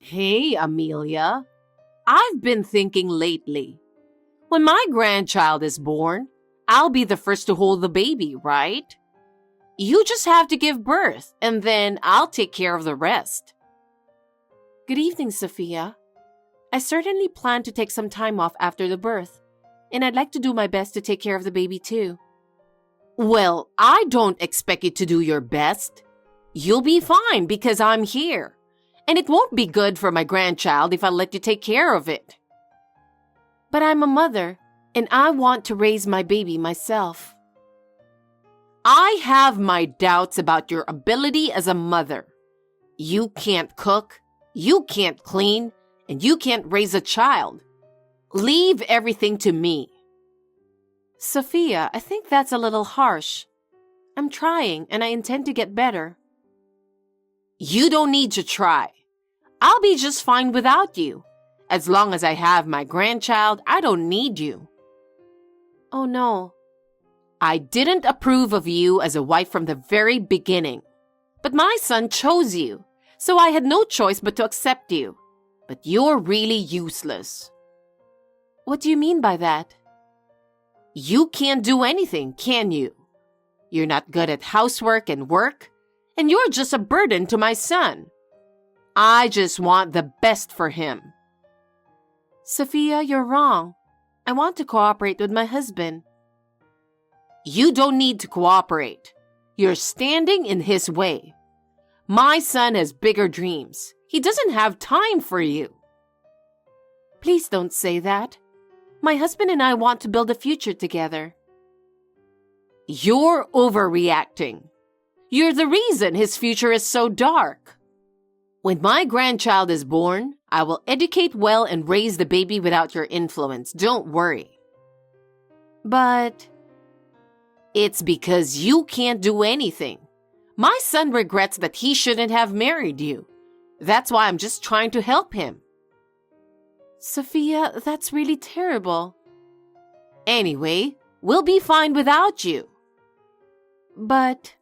Hey, Amelia. I've been thinking lately. When my grandchild is born, I'll be the first to hold the baby, right? You just have to give birth, and then I'll take care of the rest. Good evening, Sophia. I certainly plan to take some time off after the birth, and I'd like to do my best to take care of the baby too. Well, I don't expect you to do your best. You'll be fine because I'm here. And it won't be good for my grandchild if I let you take care of it. But I'm a mother, and I want to raise my baby myself. I have my doubts about your ability as a mother. You can't cook, you can't clean, and you can't raise a child. Leave everything to me. Sophia, I think that's a little harsh. I'm trying, and I intend to get better. You don't need to try. I'll be just fine without you. As long as I have my grandchild, I don't need you. Oh no. I didn't approve of you as a wife from the very beginning. But my son chose you, so I had no choice but to accept you. But you're really useless. What do you mean by that? You can't do anything, can you? You're not good at housework and work, and you're just a burden to my son. I just want the best for him. Sophia, you're wrong. I want to cooperate with my husband. You don't need to cooperate. You're standing in his way. My son has bigger dreams. He doesn't have time for you. Please don't say that. My husband and I want to build a future together. You're overreacting. You're the reason his future is so dark. When my grandchild is born, I will educate well and raise the baby without your influence. Don't worry. But it's because you can't do anything. My son regrets that he shouldn't have married you. That's why I'm just trying to help him. Sophia, that's really terrible. Anyway, we'll be fine without you. But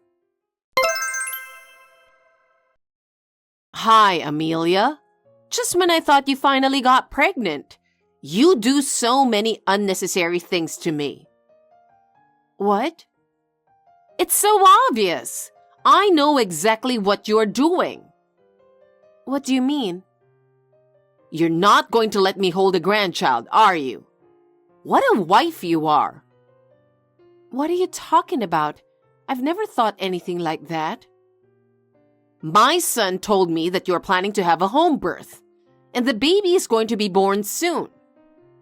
hi, Amelia. Just when I thought you finally got pregnant, you do so many unnecessary things to me. What? It's so obvious. I know exactly what you're doing. What do you mean? You're not going to let me hold a grandchild, are you? What a wife you are. What are you talking about? I've never thought anything like that. My son told me that you're planning to have a home birth, and the baby is going to be born soon.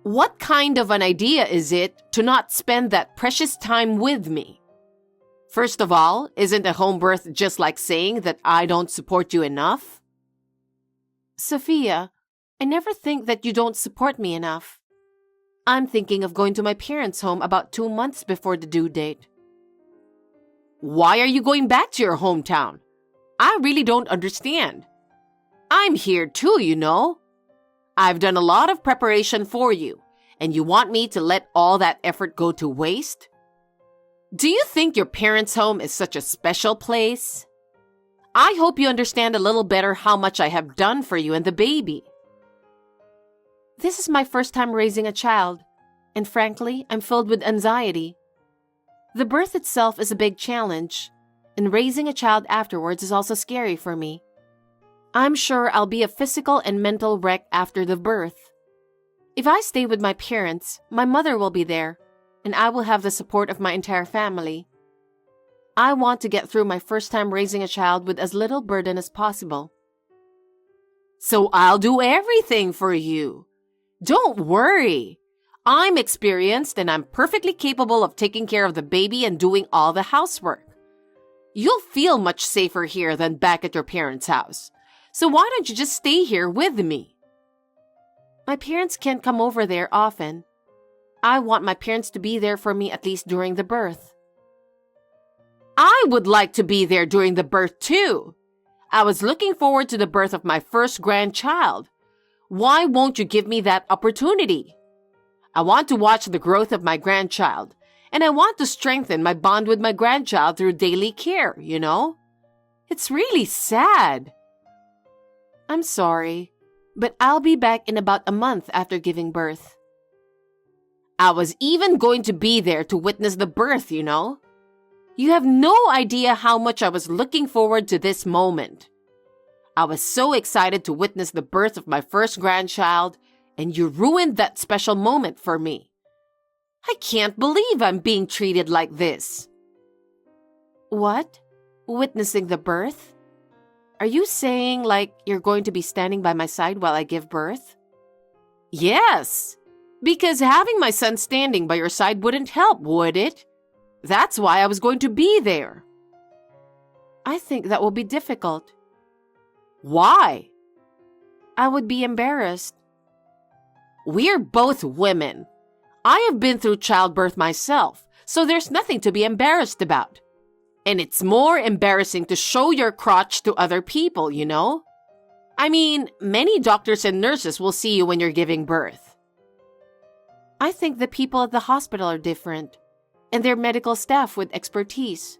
What kind of an idea is it to not spend that precious time with me? First of all, isn't a home birth just like saying that I don't support you enough? Sophia, I never think that you don't support me enough. I'm thinking of going to my parents' home about 2 months before the due date. Why are you going back to your hometown? I really don't understand. I'm here too, you know. I've done a lot of preparation for you, and you want me to let all that effort go to waste? Do you think your parents' home is such a special place? I hope you understand a little better how much I have done for you and the baby. This is my first time raising a child, and frankly, I'm filled with anxiety. The birth itself is a big challenge, and raising a child afterwards is also scary for me. I'm sure I'll be a physical and mental wreck after the birth. If I stay with my parents, my mother will be there, and I will have the support of my entire family. I want to get through my first time raising a child with as little burden as possible. So I'll do everything for you. Don't worry. I'm experienced and I'm perfectly capable of taking care of the baby and doing all the housework. You'll feel much safer here than back at your parents' house. So why don't you just stay here with me? My parents can't come over there often. I want my parents to be there for me at least during the birth. I would like to be there during the birth too. I was looking forward to the birth of my first grandchild. Why won't you give me that opportunity? I want to watch the growth of my grandchild, and I want to strengthen my bond with my grandchild through daily care, you know? It's really sad. I'm sorry. but I'll be back in about a month after giving birth. I was even going to be there to witness the birth, you know. You have no idea how much I was looking forward to this moment. I was so excited to witness the birth of my first grandchild, and you ruined that special moment for me. I can't believe I'm being treated like this. What? Witnessing the birth? Are you saying like you're going to be standing by my side while I give birth? Yes, because having my son standing by your side wouldn't help, would it? That's why I was going to be there. I think that will be difficult. Why? I would be embarrassed. We're both women. I have been through childbirth myself, so there's nothing to be embarrassed about. And it's more embarrassing to show your crotch to other people, you know? I mean, many doctors and nurses will see you when you're giving birth. I think the people at the hospital are different, and their medical staff with expertise.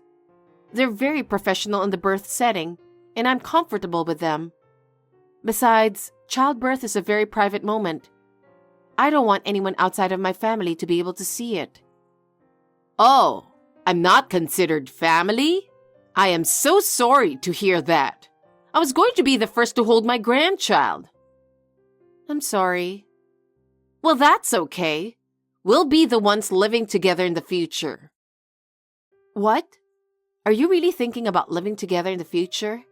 They're very professional in the birth setting, and I'm comfortable with them. Besides, childbirth is a very private moment. I don't want anyone outside of my family to be able to see it. Oh, I'm not considered family? I am so sorry to hear that. I was going to be the first to hold my grandchild. I'm sorry. Well, that's okay. We'll be the ones living together in the future. What? Are you really thinking about living together in the future?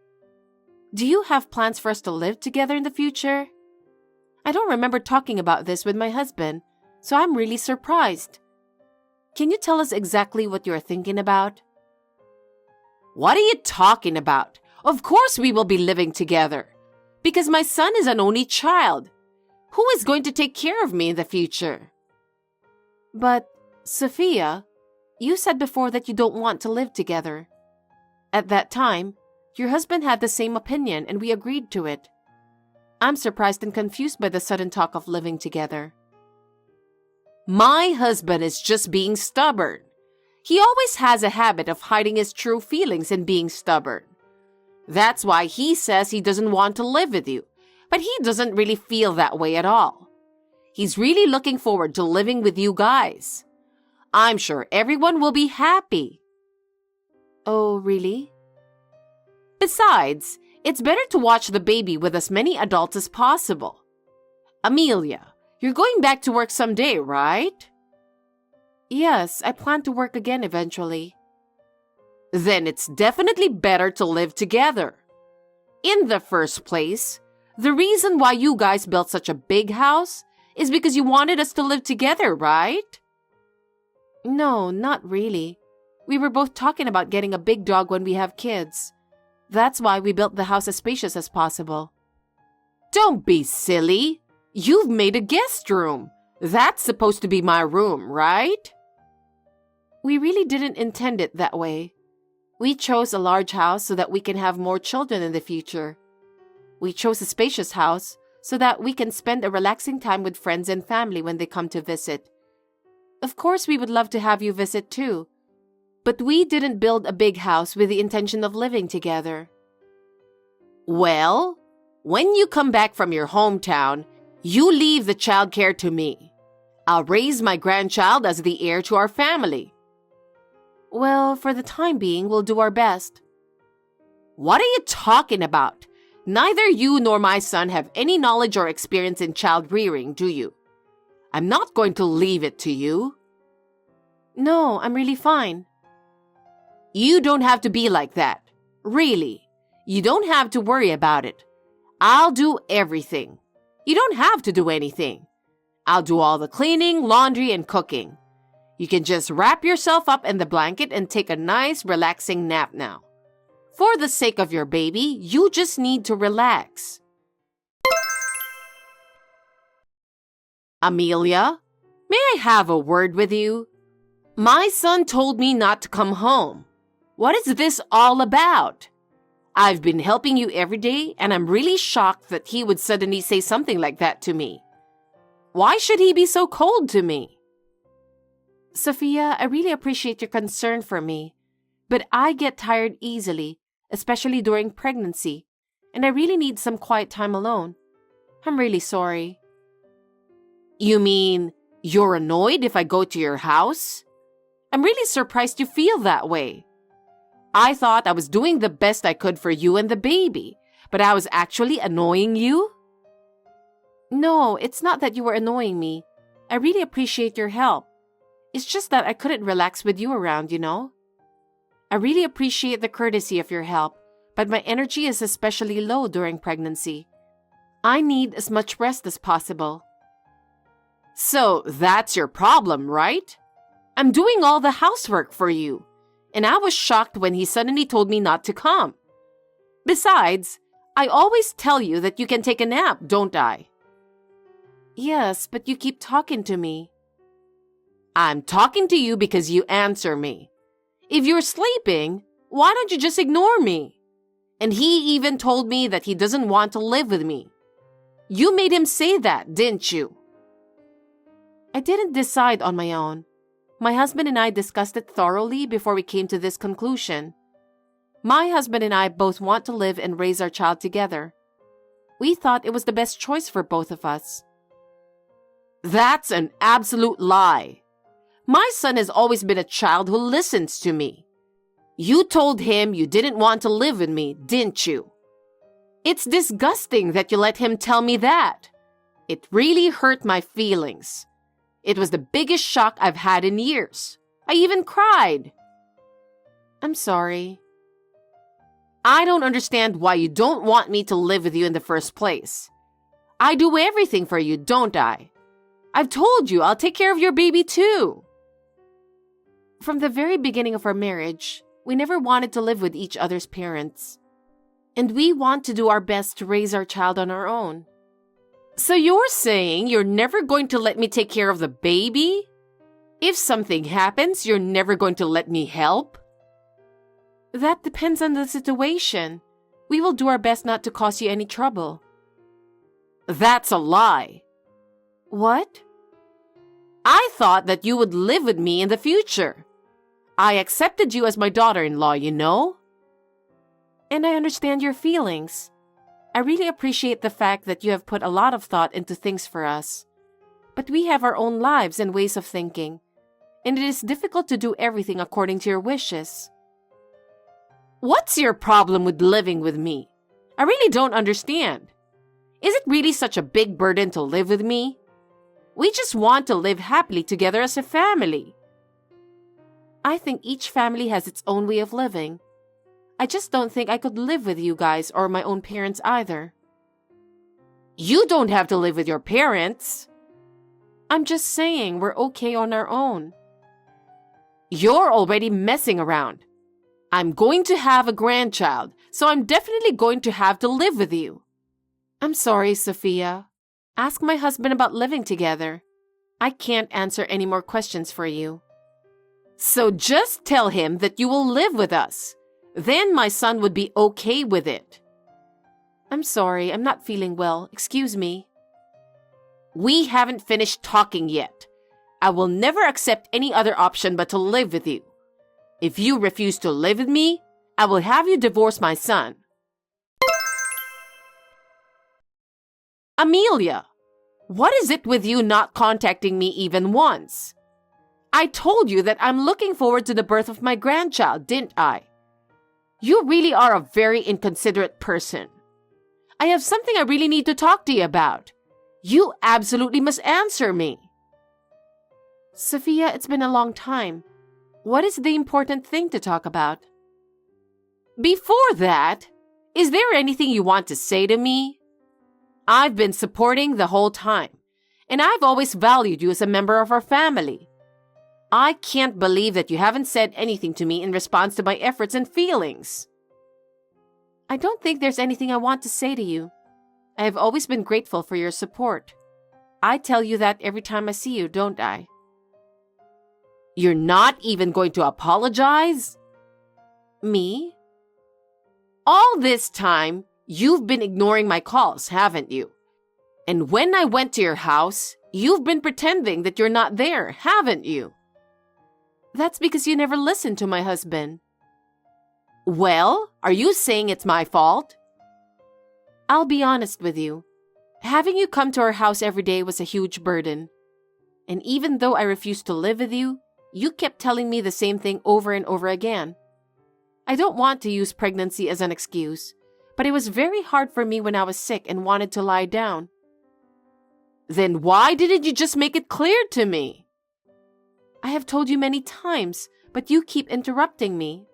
Do you have plans for us to live together in the future? I don't remember talking about this with my husband, so I'm really surprised. Can you tell us exactly what you're thinking about? What are you talking about? Of course we will be living together. Because my son is an only child. Who is going to take care of me in the future? But, Sophia, you said before that you don't want to live together. At that time, your husband had the same opinion and we agreed to it. I'm surprised and confused by the sudden talk of living together. My husband is just being stubborn. He always has a habit of hiding his true feelings and being stubborn. That's why he says he doesn't want to live with you, but he doesn't really feel that way at all. He's really looking forward to living with you guys. I'm sure everyone will be happy. Oh, really? Besides, it's better to watch the baby with as many adults as possible. Amelia, you're going back to work someday, right? Yes, I plan to work again eventually. Then it's definitely better to live together. In the first place, the reason why you guys built such a big house is because you wanted us to live together, right? No, not really. We were both talking about getting a big dog when we have kids. That's why we built the house as spacious as possible. Don't be silly. You've made a guest room. That's supposed to be my room, right? We really didn't intend it that way. We chose a large house so that we can have more children in the future. We chose a spacious house so that we can spend a relaxing time with friends and family when they come to visit. Of course, we would love to have you visit too. But we didn't build a big house with the intention of living together. Well, when you come back from your hometown, you leave the childcare to me. I'll raise my grandchild as the heir to our family. Well, for the time being, we'll do our best. What are you talking about? Neither you nor my son have any knowledge or experience in child rearing, do you? I'm not going to leave it to you. No, I'm really fine. You don't have to be like that. Really. You don't have to worry about it. I'll do everything. You don't have to do anything. I'll do all the cleaning, laundry, and cooking. You can just wrap yourself up in the blanket and take a nice, relaxing nap now. For the sake of your baby, you just need to relax. Amelia, may I have a word with you? My son told me not to come home. What is this all about? I've been helping you every day, and I'm really shocked that he would suddenly say something like that to me. Why should he be so cold to me? Sophia, I really appreciate your concern for me, but I get tired easily, especially during pregnancy, and I really need some quiet time alone. I'm really sorry. You mean you're annoyed if I go to your house? I'm really surprised you feel that way. I thought I was doing the best I could for you and the baby, but I was actually annoying you? No, it's not that you were annoying me. I really appreciate your help. It's just that I couldn't relax with you around, you know? I really appreciate the courtesy of your help, but my energy is especially low during pregnancy. I need as much rest as possible. So that's your problem, right? I'm doing all the housework for you, and I was shocked when he suddenly told me not to come. Besides, I always tell you that you can take a nap, don't I? Yes, but you keep talking to me. I'm talking to you because you answer me. If you're sleeping, why don't you just ignore me? And he even told me that he doesn't want to live with me. You made him say that, didn't you? I didn't decide on my own. My husband and I discussed it thoroughly before we came to this conclusion. My husband and I both want to live and raise our child together. We thought it was the best choice for both of us. That's an absolute lie. My son has always been a child who listens to me. You told him you didn't want to live with me, didn't you? It's disgusting that you let him tell me that. It really hurt my feelings. It was the biggest shock I've had in years. I even cried. I'm sorry. I don't understand why you don't want me to live with you in the first place. I do everything for you, don't I? I've told you I'll take care of your baby too. From the very beginning of our marriage, we never wanted to live with each other's parents. And we want to do our best to raise our child on our own. So you're saying you're never going to let me take care of the baby? If something happens, you're never going to let me help? That depends on the situation. We will do our best not to cause you any trouble. That's a lie. What? I thought that you would live with me in the future. I accepted you as my daughter-in-law, you know? And I understand your feelings. I really appreciate the fact that you have put a lot of thought into things for us. But we have our own lives and ways of thinking, and it is difficult to do everything according to your wishes. What's your problem with living with me? I really don't understand. Is it really such a big burden to live with me? We just want to live happily together as a family. I think each family has its own way of living. I just don't think I could live with you guys or my own parents either. You don't have to live with your parents. I'm just saying we're okay on our own. You're already messing around. I'm going to have a grandchild, so I'm definitely going to have to live with you. I'm sorry, Sophia. Ask my husband about living together. I can't answer any more questions for you. So just tell him that you will live with us. Then my son would be okay with it. I'm sorry, I'm not feeling well. Excuse me. We haven't finished talking yet. I will never accept any other option but to live with you. If you refuse to live with me, I will have you divorce my son. Amelia, what is it with you not contacting me even once? I told you that I'm looking forward to the birth of my grandchild, didn't I? You really are a very inconsiderate person. I have something I really need to talk to you about. You absolutely must answer me. Sophia, it's been a long time. What is the important thing to talk about? Before that, is there anything you want to say to me? I've been supporting the whole time, and I've always valued you as a member of our family. I can't believe that you haven't said anything to me in response to my efforts and feelings. I don't think there's anything I want to say to you. I have always been grateful for your support. I tell you that every time I see you, don't I? You're not even going to apologize? Me? All this time, you've been ignoring my calls, haven't you? And when I went to your house, you've been pretending that you're not there, haven't you? That's because you never listened to my husband. Well, are you saying it's my fault? I'll be honest with you. Having you come to our house every day was a huge burden. And even though I refused to live with you, you kept telling me the same thing over and over again. I don't want to use pregnancy as an excuse, but it was very hard for me when I was sick and wanted to lie down. Then why didn't you just make it clear to me? I have told you many times, but you keep interrupting me.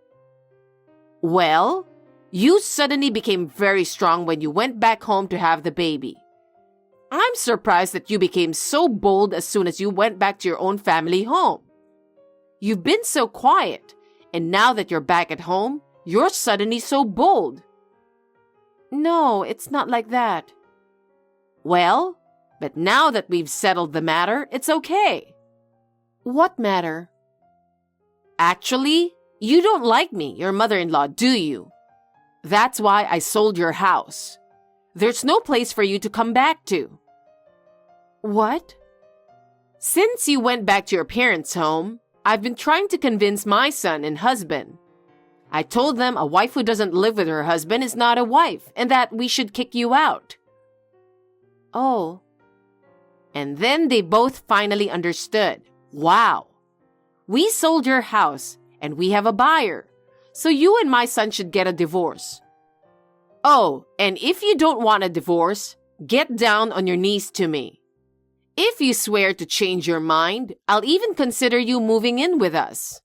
Well, you suddenly became very strong when you went back home to have the baby. I'm surprised that you became so bold as soon as you went back to your own family home. You've been so quiet, and now that you're back at home, you're suddenly so bold. No, it's not like that. Well, but now that we've settled the matter, it's okay. What matter? Actually, you don't like me, your mother-in-law, do you? That's why I sold your house. There's no place for you to come back to. What? Since you went back to your parents' home, I've been trying to convince my son and husband. I told them a wife who doesn't live with her husband is not a wife and that we should kick you out. Oh. And then they both finally understood. Wow. We sold your house and we have a buyer, so you and my son should get a divorce. Oh, and if you don't want a divorce, get down on your knees to me. If you swear to change your mind, I'll even consider you moving in with us.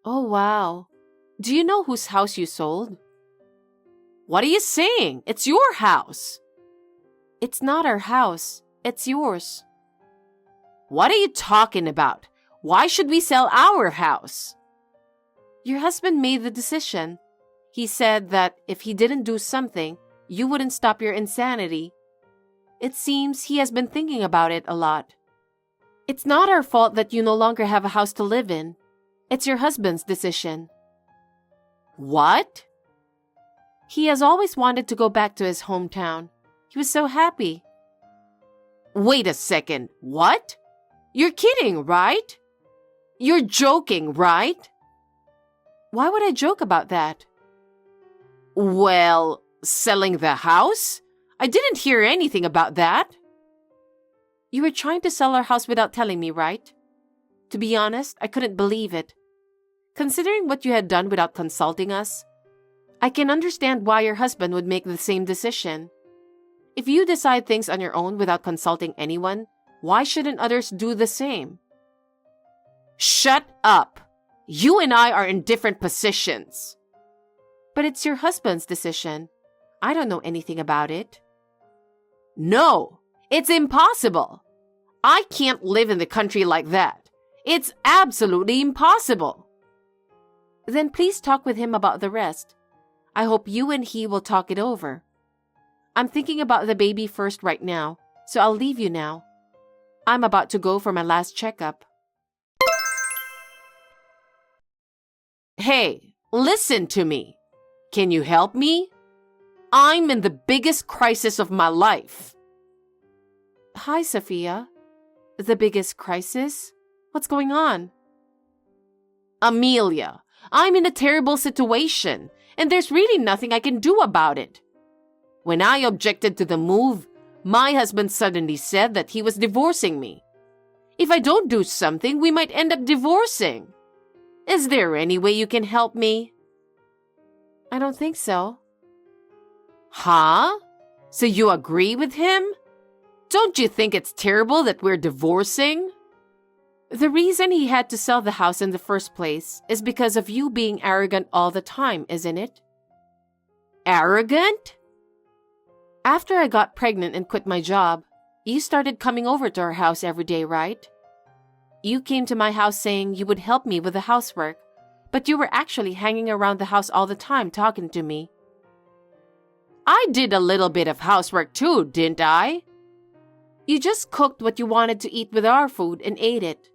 Oh, wow. Do you know whose house you sold? What are you saying? It's your house. It's not our house. It's yours. What are you talking about? Why should we sell our house? Your husband made the decision. He said that if he didn't do something, you wouldn't stop your insanity. It seems he has been thinking about it a lot. It's not our fault that you no longer have a house to live in. It's your husband's decision. What? He has always wanted to go back to his hometown. He was so happy. Wait a second. What? You're kidding, right? You're joking, right? Why would I joke about that? Well, selling the house? I didn't hear anything about that. You were trying to sell our house without telling me, right? To be honest, I couldn't believe it. Considering what you had done without consulting us, I can understand why your husband would make the same decision. If you decide things on your own without consulting anyone, why shouldn't others do the same? Shut up! You and I are in different positions. But it's your husband's decision. I don't know anything about it. No, it's impossible. I can't live in the country like that. It's absolutely impossible. Then please talk with him about the rest. I hope you and he will talk it over. I'm thinking about the baby first right now, so I'll leave you now. I'm about to go for my last checkup. Hey, listen to me. Can you help me? I'm in the biggest crisis of my life. Hi, Sophia. The biggest crisis? What's going on? Amelia, I'm in a terrible situation, and there's really nothing I can do about it. When I objected to the move, my husband suddenly said that he was divorcing me. If I don't do something, we might end up divorcing. Is there any way you can help me? I don't think so. Huh? So you agree with him? Don't you think it's terrible that we're divorcing? The reason he had to sell the house in the first place is because of you being arrogant all the time, isn't it? Arrogant? After I got pregnant and quit my job, you started coming over to our house every day, right? You came to my house saying you would help me with the housework, but you were actually hanging around the house all the time talking to me. I did a little bit of housework too, didn't I? You just cooked what you wanted to eat with our food and ate it.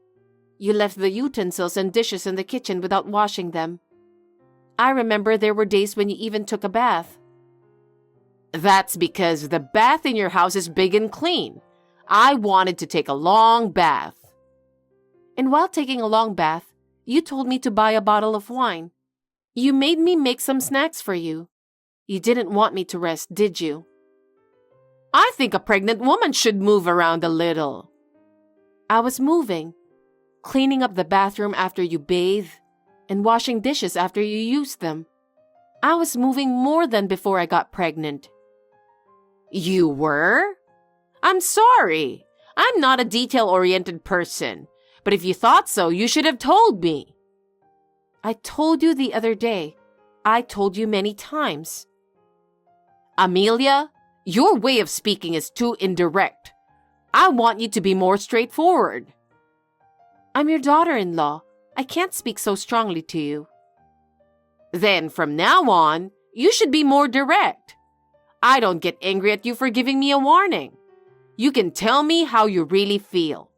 You left the utensils and dishes in the kitchen without washing them. I remember there were days when you even took a bath. That's because the bath in your house is big and clean. I wanted to take a long bath. And while taking a long bath, you told me to buy a bottle of wine. You made me make some snacks for you. You didn't want me to rest, did you? I think a pregnant woman should move around a little. I was moving, cleaning up the bathroom after you bathe, and washing dishes after you use them. I was moving more than before I got pregnant. You were? I'm sorry. I'm not a detail-oriented person. But if you thought so, you should have told me. I told you the other day. I told you many times. Amelia, your way of speaking is too indirect. I want you to be more straightforward. I'm your daughter-in-law. I can't speak so strongly to you. Then from now on, you should be more direct. I don't get angry at you for giving me a warning. You can tell me how you really feel.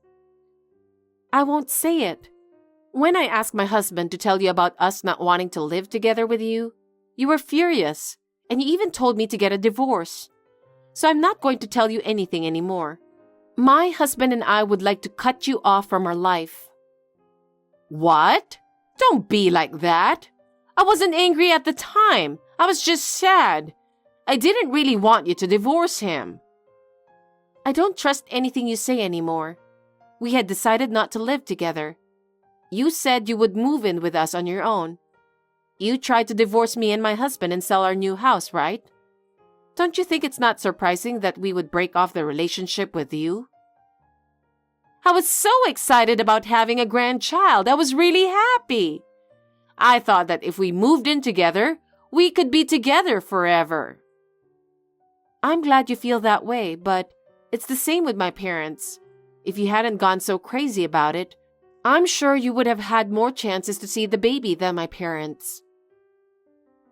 I won't say it. When I asked my husband to tell you about us not wanting to live together with you, you were furious, and you even told me to get a divorce. So I'm not going to tell you anything anymore. My husband and I would like to cut you off from our life. What? Don't be like that. I wasn't angry at the time. I was just sad. I didn't really want you to divorce him. I don't trust anything you say anymore. We had decided not to live together. You said you would move in with us on your own. You tried to divorce me and my husband and sell our new house, right? Don't you think it's not surprising that we would break off the relationship with you? I was so excited about having a grandchild. I was really happy. I thought that if we moved in together, we could be together forever. I'm glad you feel that way, but it's the same with my parents. If you hadn't gone so crazy about it, I'm sure you would have had more chances to see the baby than my parents.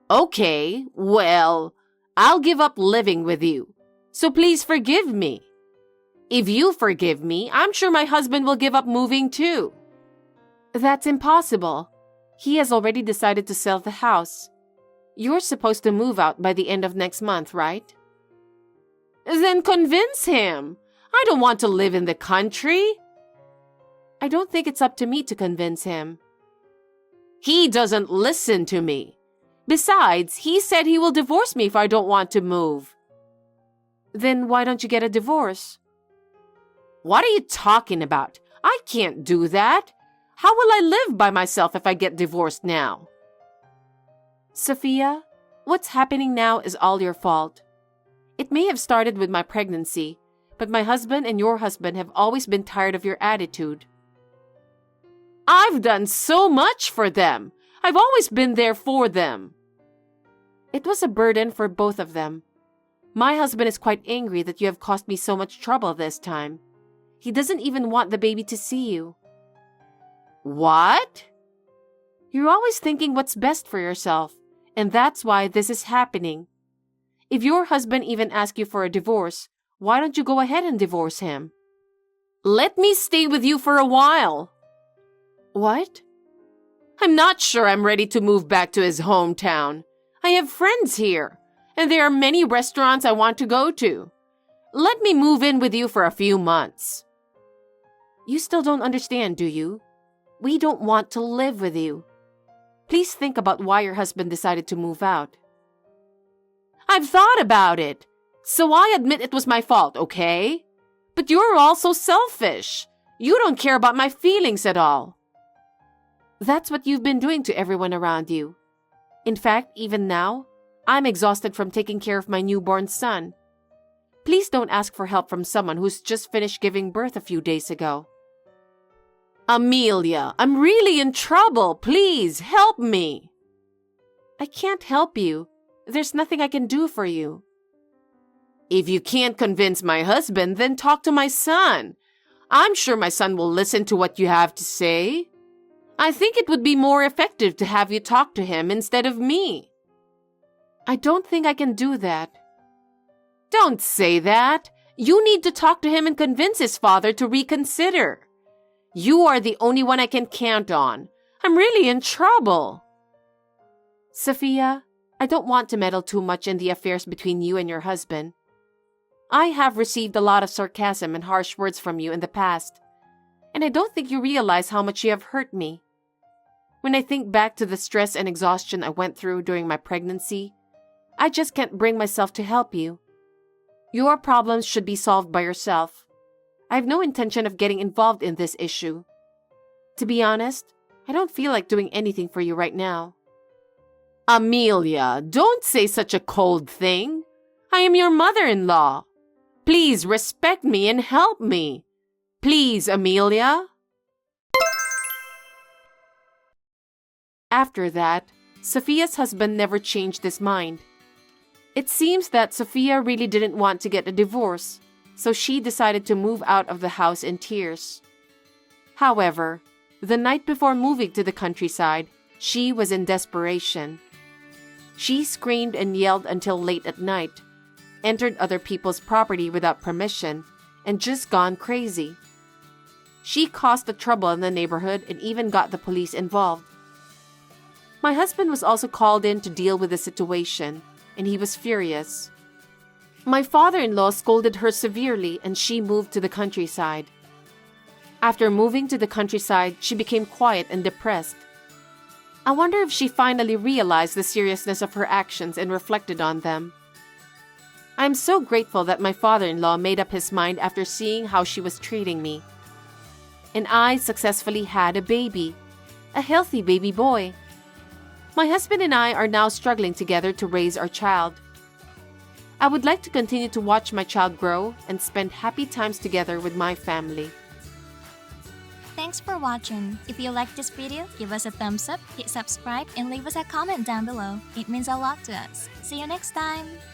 Okay, well, I'll give up living with you. So please forgive me. If you forgive me, I'm sure my husband will give up moving too. That's impossible. He has already decided to sell the house. You're supposed to move out by the end of next month, right? Then convince him. I don't want to live in the country. I don't think it's up to me to convince him. He doesn't listen to me. Besides, he said he will divorce me if I don't want to move. Then why don't you get a divorce? What are you talking about? I can't do that. How will I live by myself if I get divorced now? Sophia, what's happening now is all your fault. It may have started with my pregnancy, but my husband and your husband have always been tired of your attitude. I've done so much for them. I've always been there for them. It was a burden for both of them. My husband is quite angry that you have caused me so much trouble this time. He doesn't even want the baby to see you. What? You're always thinking what's best for yourself, and that's why this is happening. If your husband even asks you for a divorce, why don't you go ahead and divorce him? Let me stay with you for a while. What? I'm not sure I'm ready to move back to his hometown. I have friends here, and there are many restaurants I want to go to. Let me move in with you for a few months. You still don't understand, do you? We don't want to live with you. Please think about why your husband decided to move out. I've thought about it, so I admit it was my fault, okay? But you're all so selfish. You don't care about my feelings at all. That's what you've been doing to everyone around you. In fact, even now, I'm exhausted from taking care of my newborn son. Please don't ask for help from someone who's just finished giving birth a few days ago. Amelia, I'm really in trouble. Please, help me. I can't help you. There's nothing I can do for you. If you can't convince my husband, then talk to my son. I'm sure my son will listen to what you have to say. I think it would be more effective to have you talk to him instead of me. I don't think I can do that. Don't say that. You need to talk to him and convince his father to reconsider. You are the only one I can count on. I'm really in trouble. Sophia, I don't want to meddle too much in the affairs between you and your husband. I have received a lot of sarcasm and harsh words from you in the past, and I don't think you realize how much you have hurt me. When I think back to the stress and exhaustion I went through during my pregnancy, I just can't bring myself to help you. Your problems should be solved by yourself. I have no intention of getting involved in this issue. To be honest, I don't feel like doing anything for you right now. Amelia, don't say such a cold thing. I am your mother-in-law. Please respect me and help me. Please, Amelia. After that, Sophia's husband never changed his mind. It seems that Sophia really didn't want to get a divorce, so she decided to move out of the house in tears. However, the night before moving to the countryside, she was in desperation. She screamed and yelled until late at night, entered other people's property without permission, and just gone crazy. She caused the trouble in the neighborhood and even got the police involved. My husband was also called in to deal with the situation, and he was furious. My father-in-law scolded her severely and she moved to the countryside. After moving to the countryside, she became quiet and depressed. I wonder if she finally realized the seriousness of her actions and reflected on them. I am so grateful that my father-in-law made up his mind after seeing how she was treating me. And I successfully had a baby, a healthy baby boy. My husband and I are now struggling together to raise our child. I would like to continue to watch my child grow and spend happy times together with my family. Thanks for watching. If you like this video, give us a thumbs up, hit subscribe, and leave us a comment down below. It means a lot to us. See you next time!